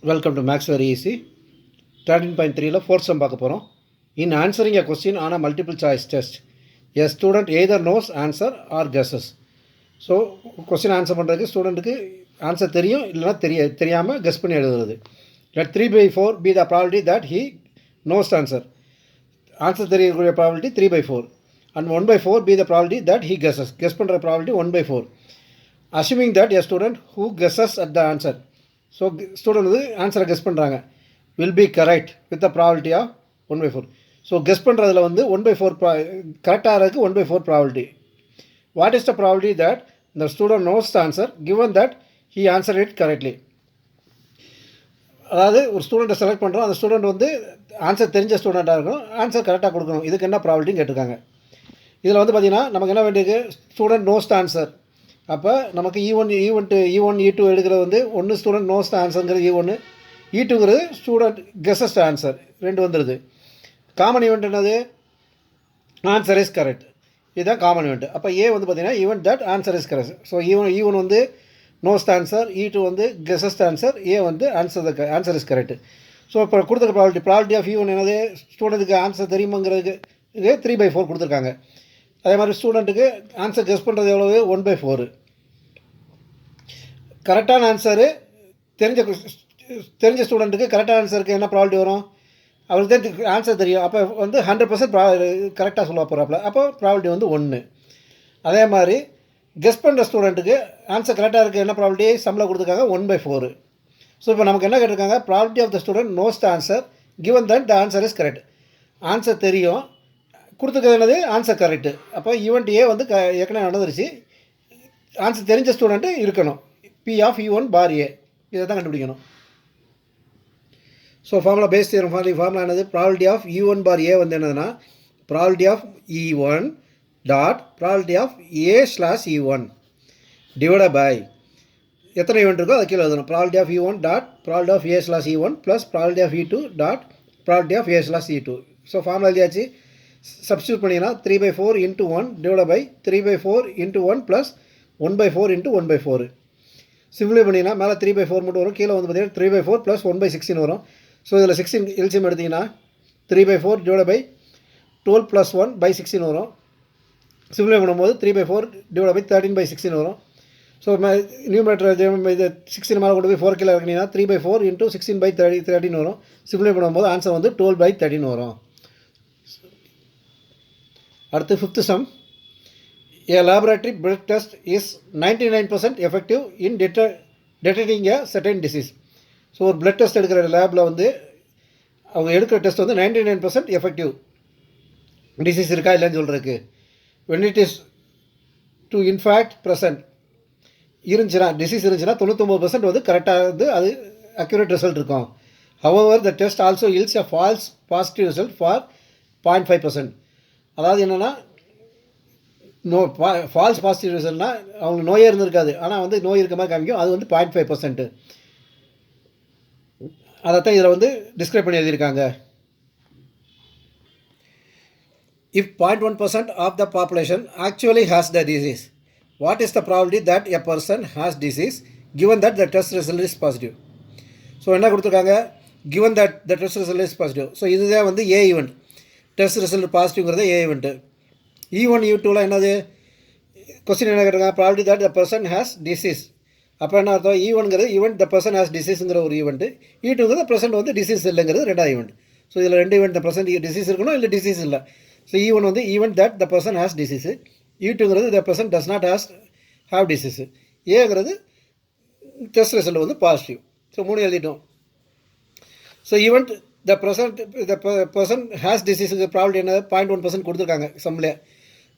Welcome to Max Very Easy. 13.3 fourth sum பார்க்க போகிறோம். In answering a question on a multiple choice test, a student either knows answer or guesses. So question answer பண்ணுறதுக்கு ஸ்டூடெண்ட்டுக்கு answer தெரியும் இல்லைனா தெரியாமல் guess பண்ணி எழுதுறது. Let 3/4 be the probability that he knows the answer. Answer தெரியக்கூடிய probability 3/4 and 1/4 be the probability that he guesses. Guess பண்ணுற probability 1/4. Assuming that a student who guesses at the answer, so student வந்து ஆன்சரை guess பண்ணுறாங்க, will be correct with the probability of 1/4. So guess பண்ணுறதுல வந்து 1/4 கரெக்டாக இருக்குது 1/4 probability. What is the probability that the student knows the answer given that he answer it correctly. அதாவது ஒரு ஸ்டூடெண்ட்டை select பண்ணுறோம், அந்த ஸ்டூடெண்ட் வந்து ஆன்சர் தெரிஞ்ச ஸ்டூடெண்ட்டாக இருக்கணும், ஆன்சர் கரெக்டாக கொடுக்கணும். இதுக்கு என்ன ப்ராபிலிட்டின்னு கேட்டிருக்காங்க. இதில் வந்து பார்த்திங்கன்னா நமக்கு என்ன வேண்டியது, ஸ்டூடெண்ட் நோஸ் த ஆன்சர். அப்போ நமக்கு E1 E2 எடுக்கிறது வந்து ஒன்று ஸ்டூடெண்ட் நோஸ் த ஆன்சருங்கிறது E1, E2ங்கிறது ஸ்டூடெண்ட் கெஸஸ் த ஆன்சர், ரெண்டு வந்துடுது. காமன் ஈவெண்ட் என்னது, ஆன்சர் இஸ் கரெக்ட், இதுதான் காமன் ஈவெண்ட். அப்போ ஏ வந்து பார்த்திங்கன்னா event that answer is correct. So E1 வந்து நோஸ் த ஆன்சர், E2 வந்து கெஸஸ் த ஆன்சர், ஏ வந்து ஆன்சர் இஸ் கரெக்ட். ஸோ இப்போ கொடுத்துருக்க ப்ராபிலிட்டி ஆஃப் E1 என்னது, ஸ்டூடெண்ட்டுக்கு ஆன்சர் தெரியுமாங்கிறதுக்கு 3/4 கொடுத்துருக்காங்க. அதே மாதிரி ஸ்டூடெண்ட்டுக்கு ஆன்சர் கெஸ் பண்ணுறது எவ்வளவு, 1/4. கரெக்டான ஆன்சரு தெரிஞ்ச ஸ்டூடெண்ட்டுக்கு கரெக்டான ஆன்சருக்கு என்ன ப்ராபிலிட்டி வரும், அவருக்கு தான் ஆன்சர் தெரியும், அப்போ வந்து 100% கரெக்டாக சொல்ல போகிறாப்புல, அப்போ ப்ராபிலிட்டி வந்து 1. அதே மாதிரி கெஸ் பண்ணுற ஸ்டூடெண்ட்டுக்கு ஆன்சர் கரெக்டாக இருக்குது என்ன ப்ராபிலிட்டி, சம்பளம் கொடுத்துருக்காங்க 1/4. ஸோ இப்போ நமக்கு என்ன கேட்டிருக்காங்க, probability of the student knows the answer given that the answer is correct. Answer தெரியும், கொடுத்துருக்கிறது என்னது, ஆன்சர் கரெக்டு. அப்போ ஈவெண்ட் ஏ வந்து ஏற்கனவே நடந்துருச்சு, ஆன்சர் தெரிஞ்ச ஸ்டூடெண்ட்டு இருக்கணும். P ஆஃப் E1 பார் ஏ, இதை தான் கண்டுபிடிக்கணும். So formula Bayes theorem formula என்னது, probability of E1 bar A வந்து என்னதுன்னா probability of E1 dot probability of A/E1 divide by எத்தனை ஈவெண்ட் இருக்கோ அது கீழே எழுதணும். Probability of E1 dot probability of A/E1 plus probability of E2 dot probability of A/E2. So formula எழுதியாச்சு. Substitute பண்ணிங்கன்னா 3/4 × 1 divide by 3/4 × 1 plus 1/4 × 1/4. சிம்பிளை பண்ணிங்கன்னா மேலே 3/4 மட்டும் வரும், கீழே வந்து பார்த்தீங்கன்னா 3/4 ப்ளஸ் 1/16 வரும். ஸோ இதில் 16 எல்சிஎம் எடுத்திங்கன்னா 3/4 டிவைட் பை 12 ப்ளஸ் 1/16 வரும். சிம்பிளை பண்ணும்போது 3/4 டிவைட் பை 13/16 வரும். ஸோ நியூமரேட்டர் இது 16 மேலே கொண்டு போய் 4 கீழே இறக்கினீங்கன்னா 3/4 × 16/13 வரும். சிம்பிளை பண்ணும்போது ஆன்சர் வந்து 12/13 வரும். அடுத்து 5th sum. A laboratory blood test is 99% effective in detecting a certain disease. So ஒரு பிளட் டெஸ்ட் எடுக்கிற லேபில் வந்து அவங்க எடுக்கிற டெஸ்ட் வந்து 99% எஃபெக்டிவ், டிசீஸ் இருக்கா இல்லைன்னு சொல்கிறதுக்கு. when it is to in fact present இருந்துச்சுன்னா, டிசீஸ் இருந்துச்சுன்னா 99% வந்து கரெக்டாக வந்து அது அக்யூரேட் ரிசல்ட் இருக்கும். however the test also yields a false positive result for 0.5%. அதாவது என்னென்னா ஃபால்ஸ் பாசிட்டிவ் ரிசல்ட்னால் அவங்களுக்கு நோயே இருந்திருக்காது, ஆனால் வந்து நோய் இருக்க மாதிரி காமிக்கும், அது வந்து 0.5%. அதைத்தான் இதில் வந்து டிஸ்கிரைப் பண்ணி எழுதியிருக்காங்க. If 0.1% of the population actually has the disease, what is the probability that a person has disease given that the test result is positive. So என்ன கொடுத்துருக்காங்க, given that the test result is positive. So இதுதான் வந்து A event, test result பாசிட்டிவ்ங்கிறது A event. E1 E2ல என்னது, question என்ன கேட்டிருக்காங்க, probability that the person has disease. அப்போ என்ன அர்த்தம், E1ங்கிறது ஈவெண்ட் த பர்சன் ஹேஸ் டிசீஸுங்கிற ஒரு ஈவெண்ட்டு, E2ங்கிறது ப்ரெசென்ட் வந்து டிசீஸ் இல்லைங்கிறது ரெண்டாவது ஈவெண்ட். ஸோ இதில் ரெண்டு ஈவெண்ட், த ப்ரெசென்ட் டிசீஸ் இருக்கணும் இல்லை டிசீஸ் இல்லை. ஸோ E1 வந்து event that the person has disease, E2ங்கிறது the person does not have disease, ஏங்கிறது டெஸ்ட் ரிசல்ட் வந்து பாசிட்டிவ். ஸோ 3 எழுதிட்டோம். So event the person has டிசீஸுக்கு ப்ராபிலிட்டி என்ன, 0.1% கொடுத்துருக்காங்க சம்மில்.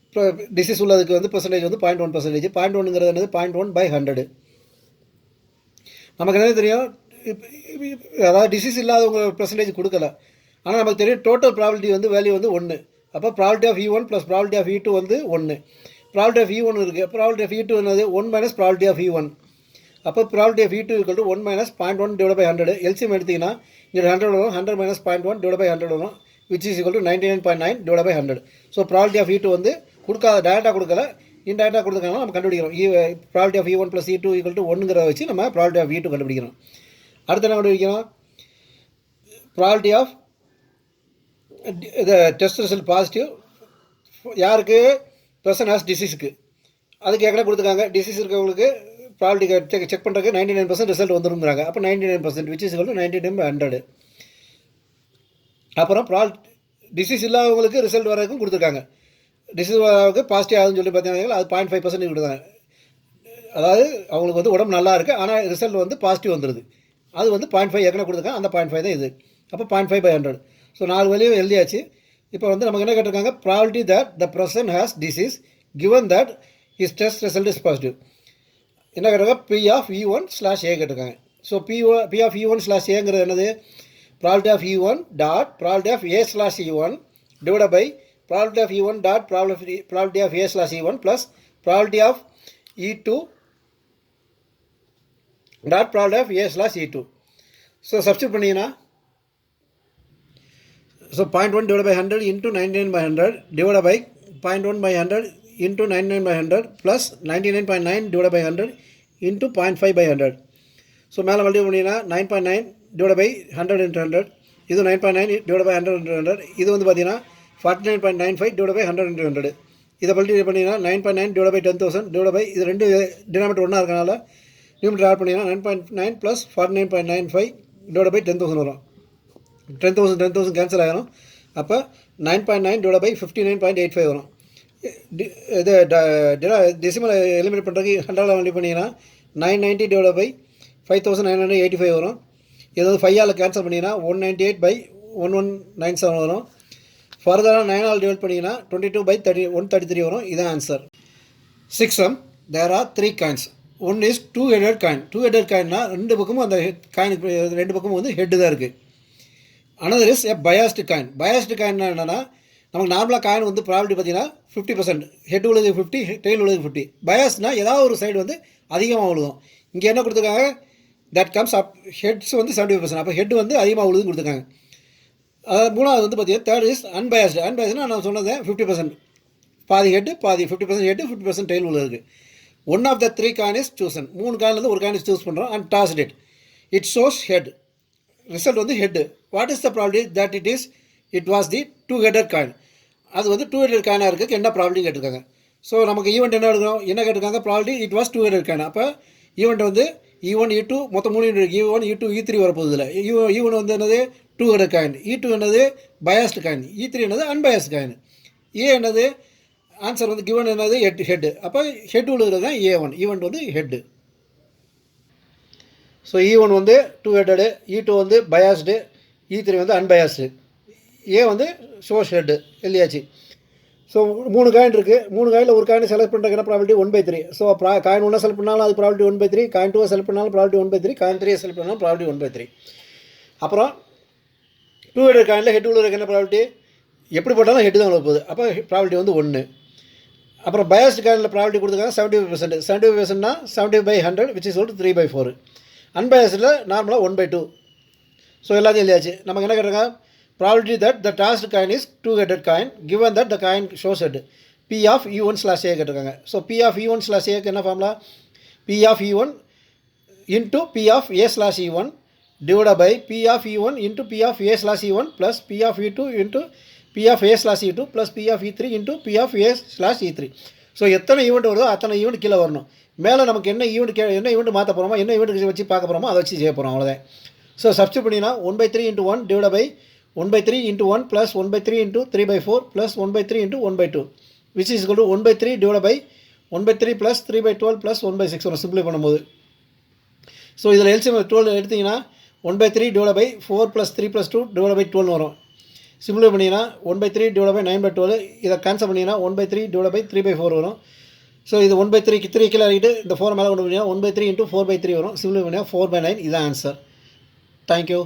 இப்போ டிசீஸ் உள்ளதுக்கு வந்து பர்சன்டேஜ் வந்து 0.1%. 0.1ங்கிறது என்னது 0.1/100. நமக்கு என்ன தெரியும், அதாவது டிசீஸ் இல்லாதவங்க பர்சன்டேஜ் கொடுக்கல, ஆனால் நமக்கு தெரியும் டோட்டல் ப்ராபிலிட்டி வந்து வேல்யூ வந்து 1. அப்போ probability of E1 plus probability of E2 வந்து 1. ப்ராபிலிட்டி ஆஃப் E1 இருக்குது, ப்ராபிலிட்டி ஆஃப் E2 என்னது 1 மைனஸ் ப்ராபிலிட்டி ஆஃப் E1. அப்போ probability of E2 = 1 minus 0.1 divide by 100. LCM எடுத்திங்கன்னா இங்கே 100 வரும், 100 மைனஸ் 0.1 டிவைட் பை 100 வரும், which is equal to 99.9 divide by 100. So probability of E2 வந்து கொடுக்காத, டேரெக்டாக கொடுக்கல, இன்டேரக்டாக கொடுத்துருக்காங்க, நம்ம கண்டுபிடிக்கிறோம். Probability of E1 plus E2 = 1ங்கிறத வச்சு நம்ம ப்ராபிலிட்டி ஆஃப் E2 கண்டுபிடிக்கிறோம். அடுத்து என்ன கண்டுபிடிக்கணும்? ப்ராபபிலிட்டி ஆஃப் இது டெஸ்ட் ரிசல்ட் பாசிட்டிவ் யாருக்கு? பர்சன் ஹாஸ் டிசீஸுக்கு. அதுக்கு ஏற்கனவே கொடுத்துருக்காங்க. டிசீஸ் இருக்கவங்களுக்கு ப்ராபபிலிட்டி செக் பண்ணுறதுக்கு 99% ரிசல்ட் வந்துருங்கிறாங்க. அப்போ 99% விச் இஸ் ஈக்குவல் டு 99/100. அப்புறம் டிசீஸ் இல்லாதவங்களுக்கு ரிசல்ட் வரதுக்கும் கொடுத்துருக்காங்க. டிசீஸ் வரவங்களுக்கு பாசிட்டிவ் ஆகுதுன்னு சொல்லி பார்த்தீங்கன்னா அது 0.5% கொடுத்தாங்க. அதாவது அவங்களுக்கு வந்து உடம்பு நல்லா இருக்குது, ஆனால் ரிசல்ட் வந்து பாசிட்டிவ் வந்துடுது. அது வந்து 0.5 ஏற்கனவே கொடுத்துருக்காங்க. அந்த 0.5 தான் இது. அப்போ 0.5/100. ஸோ 4 வழியும் எழுதியாச்சு. இப்போ வந்து நமக்கு என்ன கேட்டிருக்காங்க? Probability that the person has disease given that his test result is positive. என்ன கேட்டிருக்காங்க? P/E1/A கேட்டிருக்காங்க. ஸோ P/E1/Aங்கிறது என்னது? Probability of E1 dot probability of A/E1 divide by probability of E1 dot probability of A/E1 plus probability of E2 dot probability of A/E2. So substitute பண்ணிங்கன்னா so 0.1 divided by 100 into 99/100 divided by 0.1/100 into 99/100 plus 99.9 divided by 100 into 0.5/100. So மேலே multiple பண்ணிங்கன்னா 9.9 divided by 100 into 100. இது 9.9 divided by 100 into 100. இது வந்து பார்த்தீங்கன்னா 49.95 divided by 100 into 100. இதை multiple பண்ணிங்கன்னா 9.9 divided by 10,000 divided by இது ரெண்டு டினாமினேட்டர் ஒன்றா இருக்கனால நியூமரேட்டர் ஆட் பண்ணிங்கன்னா 9.9 plus 49.95 divided by 10,000 வரும். 10,000 கேன்சல் ஆகிடும். அப்போ 9.9 divided by 59.85 வரும். இது டெசிமல் எலிமினேட் பண்ணுறதுக்கு 100 மல்டிபிள் பண்ணிங்கன்னா 990 divided by 5,985 வரும். இது வந்து 5 கேன்சல் பண்ணிங்கன்னா 198/1197 வரும். ஃபர்தராக 9 டிவைட் பண்ணிங்கன்னா 22/133 வரும். இதுதான் answer. 6 there are 3 coins. One is 2-headed coin. 2-headed coinனா ரெண்டு பக்கமும் அந்த காயினுக்கு ரெண்டு பக்கமும் வந்து ஹெட்டு தான் இருக்குது. Another is a biased coin. Biased காயின்னா என்னென்னா நமக்கு நார்மலாக காயின் வந்து ப்ராபபிலிட்டி பார்த்தீங்கன்னா 50%. ஹெட் உள்ளது 50, டெயில் உள்ளது 50. பயாஸ்னா ஏதாவது ஒரு சைடு வந்து அதிகமாக விழுகும். இங்கே என்ன கொடுத்துருக்காங்க? தட் கம்ஸ் அப் ஹெட்ஸ் வந்து 70%. அப்போ ஹெட் வந்து அதிகமாக விழுதுன்னு கொடுத்துருக்காங்க. மூணாவது வந்து பார்த்தீங்கன்னா தேர்ட் இஸ் அன்பயாஸ்டு. அன்பயாஸ்டுனா நான் சொன்னது 50%. பாதி ஹெட்டு பாதி 50% ஹெட்டு 50% டெயில் உள்ளது. One of the 3 coin is chosen. 3 காயின்லேருந்து ஒரு காயின் சூஸ் பண்ணுறோம் and tossed it shows head. Result வந்து head. What is the probability that it was the 2-headed coin. அது வந்து 2-headed காயினாக இருக்குது. என்ன ப்ராபபிலிட்டி கேட்டிருக்காங்க? ஸோ நமக்கு ஈவெண்ட் என்ன எடுக்கணும்? என்ன கேட்டிருக்காங்க? Probability it was 2-headed coin. அப்போ ஈவெண்ட் வந்து E1 E2 மொத்தம் 3 இருக்குது. E1 E2 E3 வரப்போகுது. இல்லை E1 வந்து என்னது? 2-headed coin. E2 என்னது? Biased coin. E3 என்னது? Unbiased coin. ஏ என்னது? ஆன்சர் வந்து கிவன் என்னது? ஹெட்டு. அப்போ ஹெட் உள்ளது தான் A1. ஈவெண்ட் வந்து ஹெட்டு. ஸோ E1 வந்து 2-headed, E2 வந்து பயாஸ்டு, E3 வந்து அன்பயாஸ்டு, ஏ வந்து ஷோஸ் ஹெட்டு. எழுதியாச்சு. ஸோ 3 காயின் இருக்குது. 3 காயினில் ஒரு காயினை செலக்ட் பண்ணுறதுக்கு என்ன ப்ராபபிலிட்டி? 1/3. ஸோ காயின் 1 செலக்ட் பண்ணாலும் அது ப்ராபபிலிட்டி 1/3, காயின் 2 செலக்ட் பண்ணாலும் ப்ராபபிலிட்டி 1/3, காயின் 3 செலக்ட் பண்ணாலும் ப்ராபபிலிட்டி 1/3. அப்புறம் 2-headed காயினில் ஹெட் உள்ளதுக்கு என்ன ப்ராபபிலிட்டி? எப்படி போட்டாலும் ஹெட்டு தான் உள்ள போகுது. அப்போ ப்ராபபிலிட்டி வந்து 1. அப்புறம் பயாஸ்டு காயினில் ப்ராபபிலிட்டி கொடுத்துருக்காங்க 75%. 75%னா 70/100 விச் இஸ் 3/4. அன்பயாஸ்டில் நார்மலாக 1/2. ஸோ எல்லாத்தையும் எழுதியாச்சு. நமக்கு என்ன கேட்டிருக்காங்க? Probability that the tossed coin is 2-headed coin given that the coin shows head. P/E1/A கேட்டிருக்காங்க. ஸோ P/E1/Aக்கு என்ன formula? P/E1 into P/A/E1 divided by P/E1 into P/A/E1 plus P/E2 into P/A/E2 plus P/E3 into P/A/E3. So எத்தனை event வருதோ அத்தனை event கீழே வரணும். மேலே நமக்கு என்ன ஈவெண்ட் மாற்ற போகிறோமோ, என்ன ஈவெண்ட் வச்சு பார்க்க போகிறோமோ அதை வச்சு செய்ய போகிறோம். அவ்வளோதான். ஸோ சப்ஸ்டியூட் பண்ணிங்கன்னா 1/3 into 1 divided by 1/3 into 1 plus 1/3 into 3/4 plus 1/3 into 1/2 which is equal to 1/3 divided by 1/3 plus 3/12 plus 1/6 வரும் சிம்பிளை பண்ணும்போது. ஸோ இதில் எல்சிஎம் 12 எடுத்திங்கன்னா 1/3 divided by 4 plus 3 plus 2 divided by 12 வரும். சிம்பிளை பண்ணிங்கன்னா 1/3 divided by 9/12. இதை கேன்சல் பண்ணிங்கன்னா 1/3 divided by 3/4 வரும். ஸோ இது 1/3 3 கீழே ஆகிட்டு இந்த 4 மேலே கொண்டு போனீங்கன்னா 1/3 into 4/3 வரும். சிம்பிளை பண்ணிங்கன்னா 4/9. இதுதான் ஆன்சர். தேங்க்யூ.